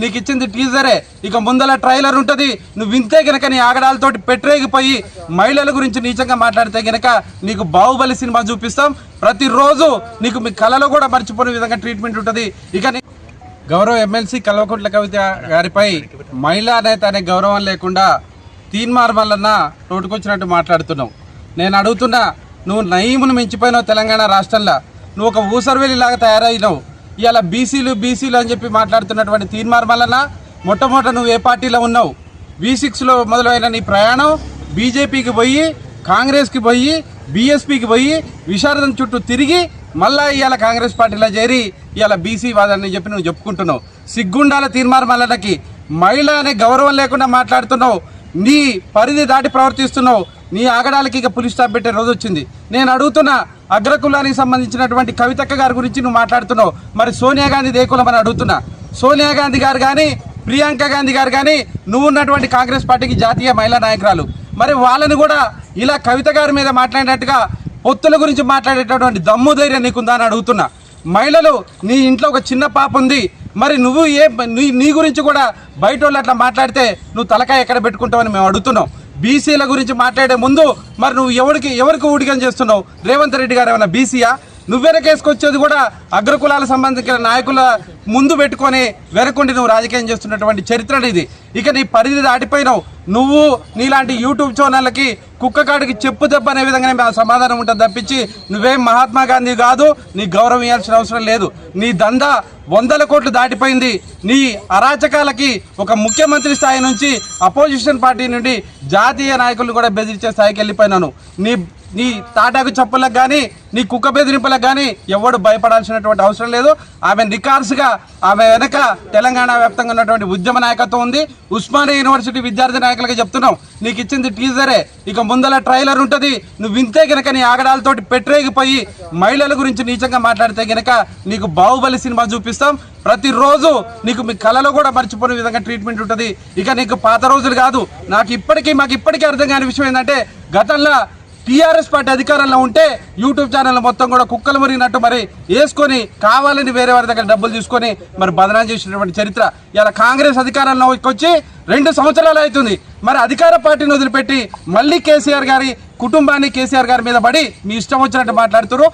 నీకు ఇచ్చింది టీజరే, ఇక ముందల ట్రైలర్ ఉంటుంది. నువ్వు వింతే గనక నీ ఆగడాలతోటి పెట్టరేగిపోయి మహిళల గురించి నీచంగా మాట్లాడితే గనక నీకు బాహుబలి సినిమా చూపిస్తాం. ప్రతిరోజు నీకు మీ కళలో కూడా మర్చిపోయే విధంగా ట్రీట్మెంట్ ఉంటుంది. ఇక గౌరవ ఎమ్మెల్సీ కల్వకుంట్ల కవిత గారిపై మహిళా నేత అనే గౌరవం లేకుండా తీన్మార్ మల్లన్న నోటుకొచ్చినట్టు మాట్లాడుతున్నావు. నేను అడుగుతున్నా, నువ్వు నయీమును మించిపోయినావు తెలంగాణ రాష్ట్రంలో. నువ్వు ఒక ఊసర్వేలిలాగా తయారైనావు. ఇవాళ బీసీలు అని చెప్పి మాట్లాడుతున్నటువంటి తీన్మార్ మల్లన్న, మొట్టమొదట నువ్వు ఏ పార్టీలో ఉన్నావు? V6లో మొదలైన నీ ప్రయాణం బీజేపీకి పోయి, కాంగ్రెస్కి పోయి, బీఎస్పీకి పోయి, విశారదం చుట్టూ తిరిగి మళ్ళా ఇవాళ కాంగ్రెస్ పార్టీలో చేరి ఇవాళ బీసీ వాదని చెప్పి నువ్వు చెప్పుకుంటున్నావు. సిగ్గుండాల తీన్మార్ మల్లన్నకి. మహిళ అనే గౌరవం లేకుండా మాట్లాడుతున్నావు. నీ పరిధి దాటి ప్రవర్తిస్తున్నావు. నీ ఆగడాలకి ఇక పులి స్టాప్ పెట్టే రోజు వచ్చింది. నేను అడుగుతున్నా, అగ్రకులానికి సంబంధించినటువంటి కవితక్క గారి గురించి నువ్వు మాట్లాడుతున్నావు. మరి సోనియా గాంధీ దేకులం అని అడుగుతున్నా. సోనియా గాంధీ గారు కానీ, ప్రియాంక గాంధీ గారు కానీ నువ్వు ఉన్నటువంటి కాంగ్రెస్ పార్టీకి జాతీయ మహిళా నాయకురాలు. మరి వాళ్ళని కూడా ఇలా కవిత గారి మీద మాట్లాడినట్టుగా పొత్తుల గురించి మాట్లాడేటటువంటి దమ్ము ధైర్యం నీకుందా అని అడుగుతున్నా. మహిళలు, నీ ఇంట్లో ఒక చిన్న పాప ఉంది. మరి నువ్వు నీ గురించి కూడా బయట వాళ్ళు అట్లా మాట్లాడితే నువ్వు తలకాయ ఎక్కడ పెట్టుకుంటావని మేము అడుగుతున్నాం. బీసీల గురించి మాట్లాడే ముందు మరి నువ్వు ఎవరికి ఊడిగం చేస్తున్నావు? రేవంత్ రెడ్డి గారు ఏమైనా బీసీయా? నువ్వెనకేసుకొచ్చేది కూడా అగ్రకులాలకు సంబంధించిన నాయకుల ముందు పెట్టుకొని వెనకుండి నువ్వు రాజకీయం చేస్తున్నటువంటి చరిత్ర ఇది. ఇక నీ పరిధి దాటిపోయినావు. నువ్వు నీలాంటి యూట్యూబ్ ఛానళ్ళకి కుక్కకాడికి చెప్పు దెబ్బ అనే విధంగానే సమాధానం ఉంటుంది తప్పించి నువ్వేం మహాత్మా గాంధీ కాదు. నీ గౌరవం ఇవ్వాల్సిన అవసరం లేదు. నీ దందా 100 కోట్లు దాటిపోయింది. నీ అరాచకాలకి ఒక ముఖ్యమంత్రి స్థాయి నుంచి అపోజిషన్ పార్టీ నుండి జాతీయ నాయకులను కూడా బెదిరించే స్థాయికి వెళ్ళిపోయినాను. నీ తాటాకు చప్పులకు కానీ, నీ కుక్క బెదిరింపులకు కానీ ఎవడు భయపడాల్సినటువంటి అవసరం లేదు. ఆమె నికార్సుగా ఆమె వెనక తెలంగాణ వ్యాప్తంగా ఉన్నటువంటి ఉద్యమ నాయకత్వం ఉంది. ఉస్మానియా యూనివర్సిటీ విద్యార్థి నాయకులకు చెప్తున్నావు, నీకు ఇచ్చింది టీజరే, ఇక ముందల ట్రైలర్ ఉంటుంది. నువ్వు వింతే గనక నీ ఆగడాలతోటి పెట్టరేగిపోయి మహిళల గురించి నీచంగా మాట్లాడితే గనక నీకు బాహుబలి సినిమా చూపిస్తాం. ప్రతిరోజు నీకు మీ కళలో కూడా మర్చిపోయే విధంగా ట్రీట్మెంట్ ఉంటుంది. ఇక నీకు పాత రోజులు కాదు. మాకు ఇప్పటికీ అర్థం కాని విషయం ఏంటంటే, గతంలో టీఆర్ఎస్ పార్టీ అధికారంలో ఉంటే యూట్యూబ్ ఛానల్ మొత్తం కూడా కుక్కలు మురిగినట్టు మరి వేసుకొని కావాలని వేరే వారి దగ్గర డబ్బులు తీసుకొని మరి బదనాం చేసినటువంటి చరిత్ర. ఇలా కాంగ్రెస్ అధికారంలోకి వచ్చి 2 సంవత్సరాలు అవుతుంది. మరి అధికార పార్టీని వదిలిపెట్టి మళ్ళీ కేసీఆర్ గారి కుటుంబాన్ని కేసీఆర్ గారి మీద పడి మీ ఇష్టం వచ్చినట్టు మాట్లాడుతున్నారు.